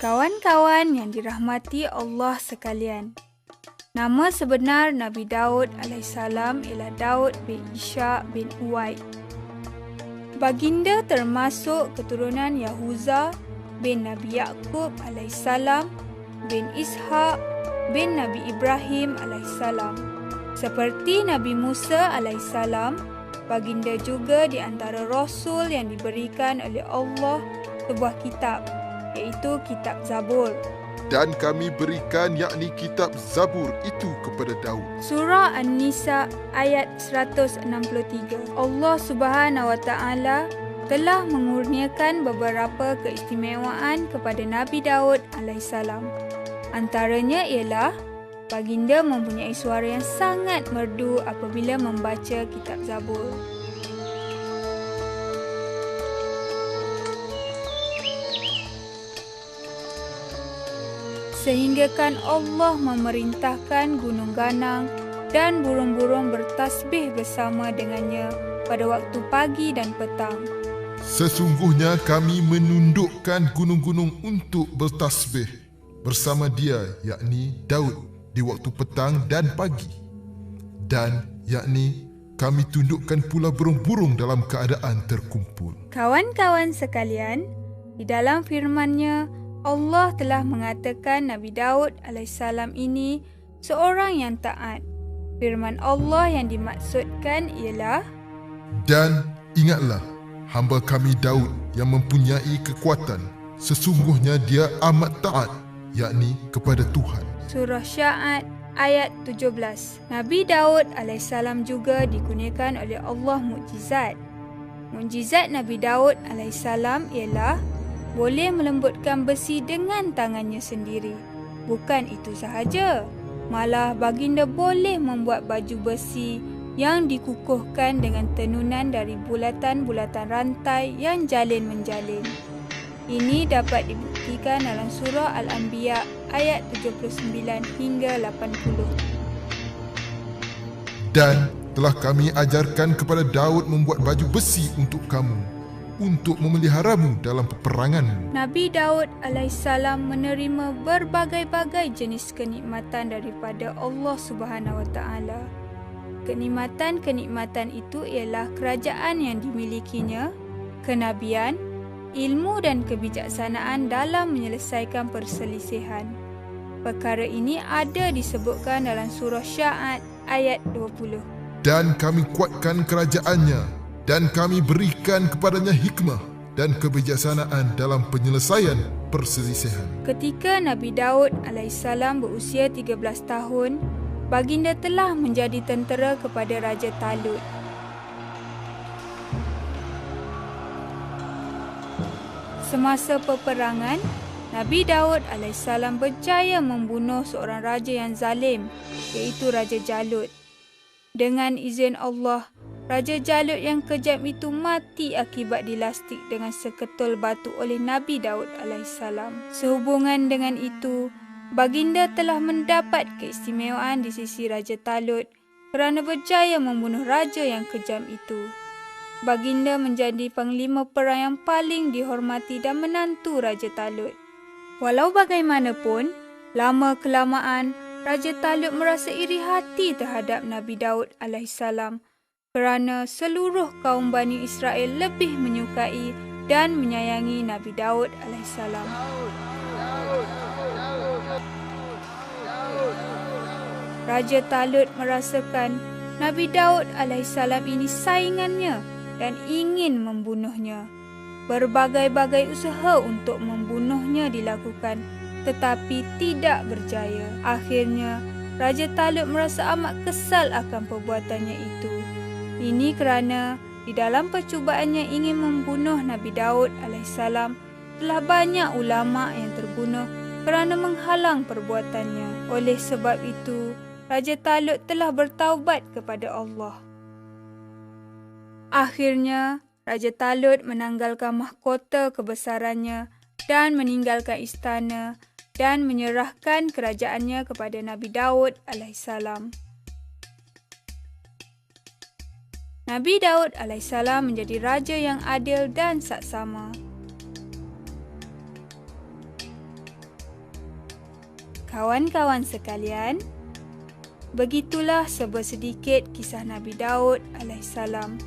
Kawan-kawan yang dirahmati Allah sekalian, nama sebenar Nabi Daud alaihissalam ialah Daud bin Ishaq bin Uwaid. Baginda termasuk keturunan Yahuza bin Nabi Yaqub alaihissalam bin Ishaq bin Nabi Ibrahim alaihissalam. Seperti Nabi Musa alaihissalam, baginda juga di antara rasul yang diberikan oleh Allah sebuah kitab, iaitu kitab Zabur. Dan kami berikan yakni kitab Zabur itu kepada Daud. Surah An-Nisa ayat 163. Allah Subhanahu Wa Taala telah mengurniakan beberapa keistimewaan kepada Nabi Daud alaihissalam. Antaranya ialah baginda mempunyai suara yang sangat merdu apabila membaca kitab Zabur. Sehinggakan Allah memerintahkan gunung ganang dan burung-burung bertasbih bersama dengannya pada waktu pagi dan petang. Sesungguhnya kami menundukkan gunung-gunung untuk bertasbih bersama dia, yakni Daud, di waktu petang dan pagi. Dan yakni kami tundukkan pula burung-burung dalam keadaan terkumpul. Kawan-kawan sekalian, di dalam firman-Nya Allah telah mengatakan Nabi Daud alaihissalam ini seorang yang taat. Firman Allah yang dimaksudkan ialah, dan ingatlah hamba kami Daud yang mempunyai kekuatan. Sesungguhnya dia amat taat, yakni kepada Tuhan. Surah Sya'ad ayat 17. Nabi Daud alaihissalam juga dikurniakan oleh Allah mukjizat. Mukjizat Nabi Daud alaihissalam ialah boleh melembutkan besi dengan tangannya sendiri. Bukan itu sahaja, malah baginda boleh membuat baju besi yang dikukuhkan dengan tenunan dari bulatan-bulatan rantai yang jalin menjalin. Ini dapat dibuktikan dalam surah Al-Anbiya ayat 79 hingga 80. Dan telah kami ajarkan kepada Daud membuat baju besi untuk kamu, untuk memeliharamu dalam peperanganmu. Nabi Daud alaihissalam menerima berbagai-bagai jenis kenikmatan daripada Allah Subhanahu Wa Taala. Kenikmatan-kenikmatan itu ialah kerajaan yang dimilikinya, kenabian, ilmu dan kebijaksanaan dalam menyelesaikan perselisihan. Perkara ini ada disebutkan dalam surah Sya'ad ayat 20. Dan kami kuatkan kerajaannya, dan kami berikan kepadanya hikmah dan kebijaksanaan dalam penyelesaian perselisihan. Ketika Nabi Daud alaihissalam berusia 13 tahun, baginda telah menjadi tentera kepada Raja Talut. Semasa peperangan, Nabi Daud alaihissalam berjaya membunuh seorang raja yang zalim, iaitu Raja Jalut. Dengan izin Allah, Raja Jalut yang kejam itu mati akibat dilastik dengan seketul batu oleh Nabi Daud alaihissalam. Sehubungan dengan itu, baginda telah mendapat keistimewaan di sisi Raja Talut kerana berjaya membunuh raja yang kejam itu. Baginda menjadi panglima perang yang paling dihormati dan menantu Raja Talut. Walau bagaimanapun, lama-kelamaan Raja Talut merasa iri hati terhadap Nabi Daud alaihissalam kerana seluruh kaum Bani Israel lebih menyukai dan menyayangi Nabi Daud alaihissalam. Raja Talut merasakan Nabi Daud alaihissalam ini saingannya dan ingin membunuhnya. Berbagai-bagai usaha untuk membunuhnya dilakukan, tetapi tidak berjaya. Akhirnya, Raja Talut merasa amat kesal akan perbuatannya itu. Ini kerana di dalam percubaannya ingin membunuh Nabi Daud alaihissalam, telah banyak ulama yang terbunuh kerana menghalang perbuatannya. Oleh sebab itu, Raja Talut telah bertaubat kepada Allah. Akhirnya, Raja Talut menanggalkan mahkota kebesarannya dan meninggalkan istana dan menyerahkan kerajaannya kepada Nabi Daud alaihissalam. Nabi Daud alaihissalam menjadi raja yang adil dan saksama. Kawan-kawan sekalian, begitulah sedikit kisah Nabi Daud alaihissalam.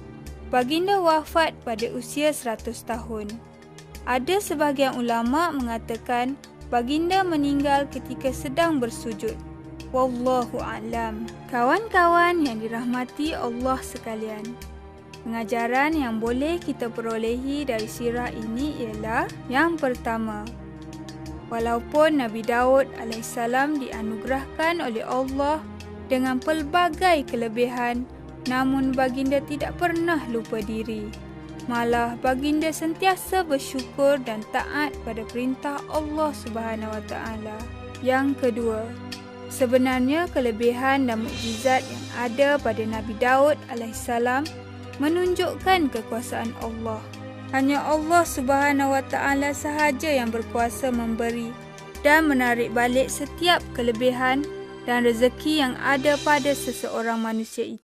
Baginda wafat pada usia 100 tahun. Ada sebahagian ulama mengatakan baginda meninggal ketika sedang bersujud. Wallahu a'lam. Kawan-kawan yang dirahmati Allah sekalian, pengajaran yang boleh kita perolehi dari sirah ini ialah: yang pertama, walaupun Nabi Daud alaihissalam dianugerahkan oleh Allah dengan pelbagai kelebihan, namun baginda tidak pernah lupa diri. Malah baginda sentiasa bersyukur dan taat pada perintah Allah Subhanahu Wa Taala. Yang kedua, sebenarnya kelebihan dan mukjizat yang ada pada Nabi Daud alaihissalam menunjukkan kekuasaan Allah. Hanya Allah Subhanahu Wa Taala sahaja yang berkuasa memberi dan menarik balik setiap kelebihan dan rezeki yang ada pada seseorang manusia itu.